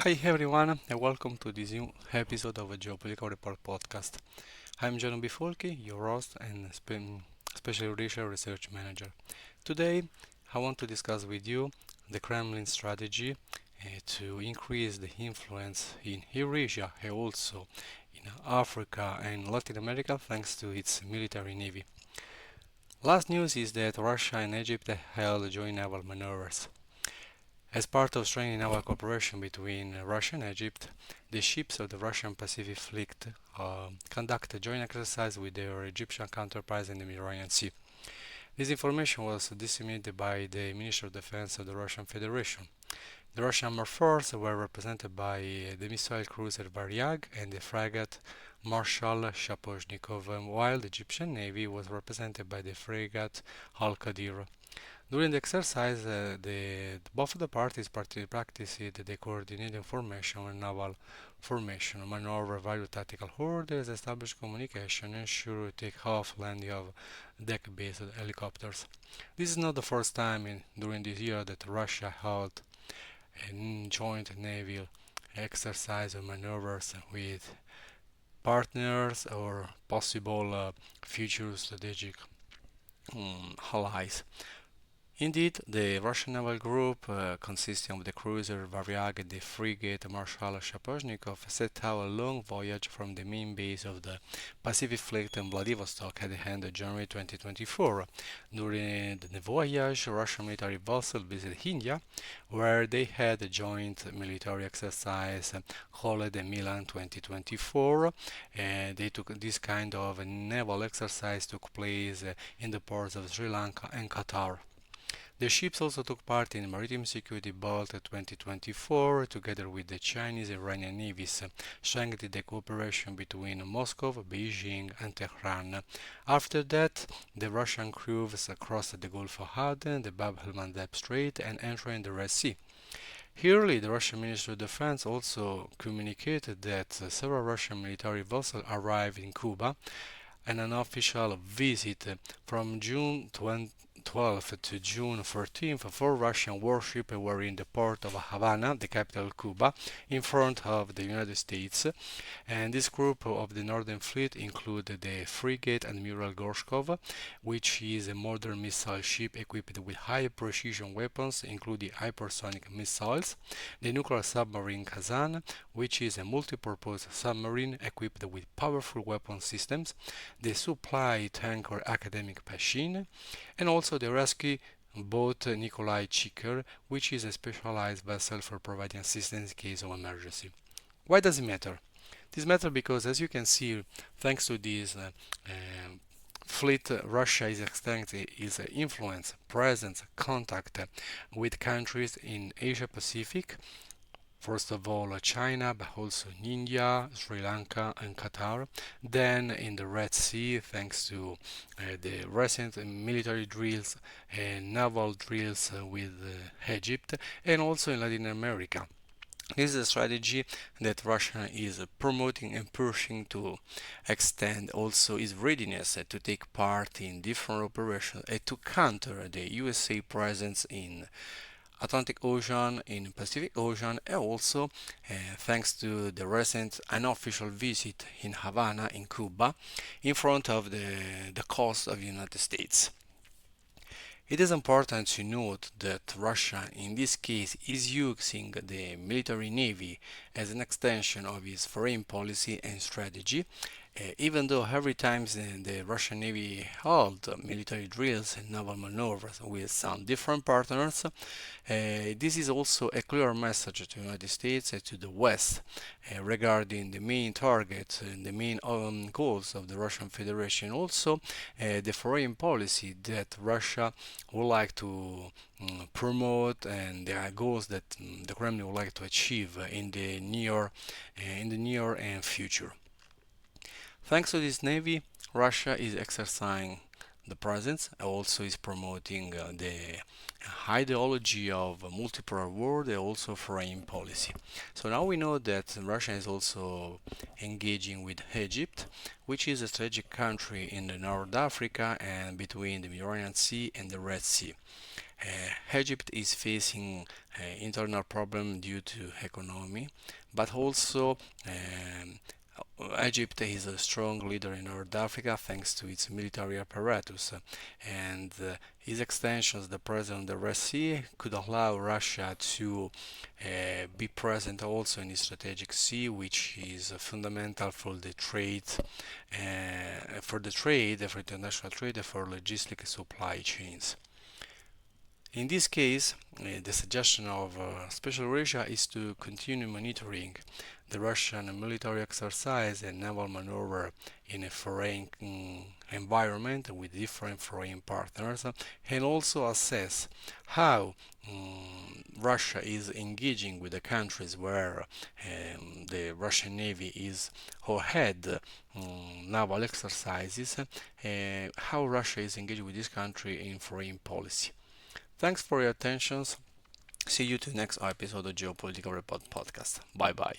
Hi everyone, and welcome to this new episode of a Geopolitical Report podcast. I'm John Bifolchi, your host and SpecialEurasia research manager. Today, I want to discuss with you the Kremlin strategy to increase the influence in Eurasia and also in Africa and Latin America thanks to its military navy. Last news is that Russia and Egypt held joint naval maneuvers. As part of strengthening naval cooperation between Russia and Egypt, the ships of the Russian Pacific Fleet conduct a joint exercise with their Egyptian counterparts in the Mediterranean Sea. This information was disseminated by the Minister of Defense of the Russian Federation. The Russian Air Force were represented by the missile cruiser Varyag and the frigate Marshal Shapochnikov, while the Egyptian Navy was represented by the frigate Al-Qadir. During the exercise, both of the parties practiced the coordinated formation and naval formation, maneuver value tactical orders, establish communication, ensure take-off landing of deck-based helicopters. This is not the first time during this year that Russia held a joint naval exercise or maneuvers with partners or possible future strategic allies. Indeed, the Russian naval group, consisting of the cruiser Varyag and the frigate Marshal Shapochnikov, set out a long voyage from the main base of the Pacific Fleet in Vladivostok at the end of January 2024. During the voyage, Russian military vessels visited India, where they had a joint military exercise called the Milan 2024. They took this kind of naval exercise took place in the ports of Sri Lanka and Qatar. The ships also took part in Maritime Security Bolt 2024 together with the Chinese and Iranian navies, strengthening the cooperation between Moscow, Beijing, and Tehran. After that, the Russian crews crossed the Gulf of Aden, the Bab el-Mandeb Strait, and entered the Red Sea. Here, the Russian Ministry of Defense also communicated that several Russian military vessels arrived in Cuba and an unofficial visit from June 12th to June 14th, four Russian warships were in the port of Havana, the capital of Cuba, in front of the United States. And this group of the Northern Fleet included the frigate Admiral Gorshkov, which is a modern missile ship equipped with high precision weapons, including hypersonic missiles, the nuclear submarine Kazan, which is a multi-purpose submarine equipped with powerful weapon systems, the supply tanker Akademik Pashin, and also the rescue boat Nikolai Chiker, which is a specialized vessel for providing assistance in case of emergency. Why does it matter? This matters because, as you can see, thanks to this fleet, Russia is extending its influence, presence, contact with countries in Asia Pacific. First of all, China, but also in India, Sri Lanka, and Qatar. Then in the Red Sea, thanks to the recent military drills and naval drills with Egypt, and also in Latin America. This is a strategy that Russia is promoting and pushing to extend also its readiness to take part in different operations and to counter the USA presence in Atlantic Ocean, in Pacific Ocean, and also thanks to the recent unofficial visit in Havana, in Cuba, in front of the coast of the United States. It is important to note that Russia, in this case, is using the military navy as an extension of its foreign policy and strategy, even though every time the Russian Navy held military drills and naval maneuvers with some different partners, this is also a clear message to the United States and to the West regarding the main targets and the main goals of the Russian Federation. Also, the foreign policy that Russia would like to promote and the goals that the Kremlin would like to achieve in the near and future. Thanks to this navy, Russia is exercising the presence, also is promoting the ideology of a multipolar world and also foreign policy. So now we know that Russia is also engaging with Egypt, which is a strategic country in the North Africa and between the Mediterranean Sea and the Red Sea. Egypt is facing internal problem due to economy, but also Egypt is a strong leader in North Africa thanks to its military apparatus, and its extensions, the presence of the Red Sea, could allow Russia to be present also in the strategic sea, which is fundamental for international trade, and for logistic supply chains. In this case, the suggestion of SpecialEurasia is to continue monitoring the Russian military exercise and naval maneuver in a foreign environment with different foreign partners, and also assess how Russia is engaging with the countries where the Russian Navy is or had naval exercises, how Russia is engaged with this country in foreign policy. Thanks for your attention. See you to the next episode of Geopolitical Report podcast. Bye bye.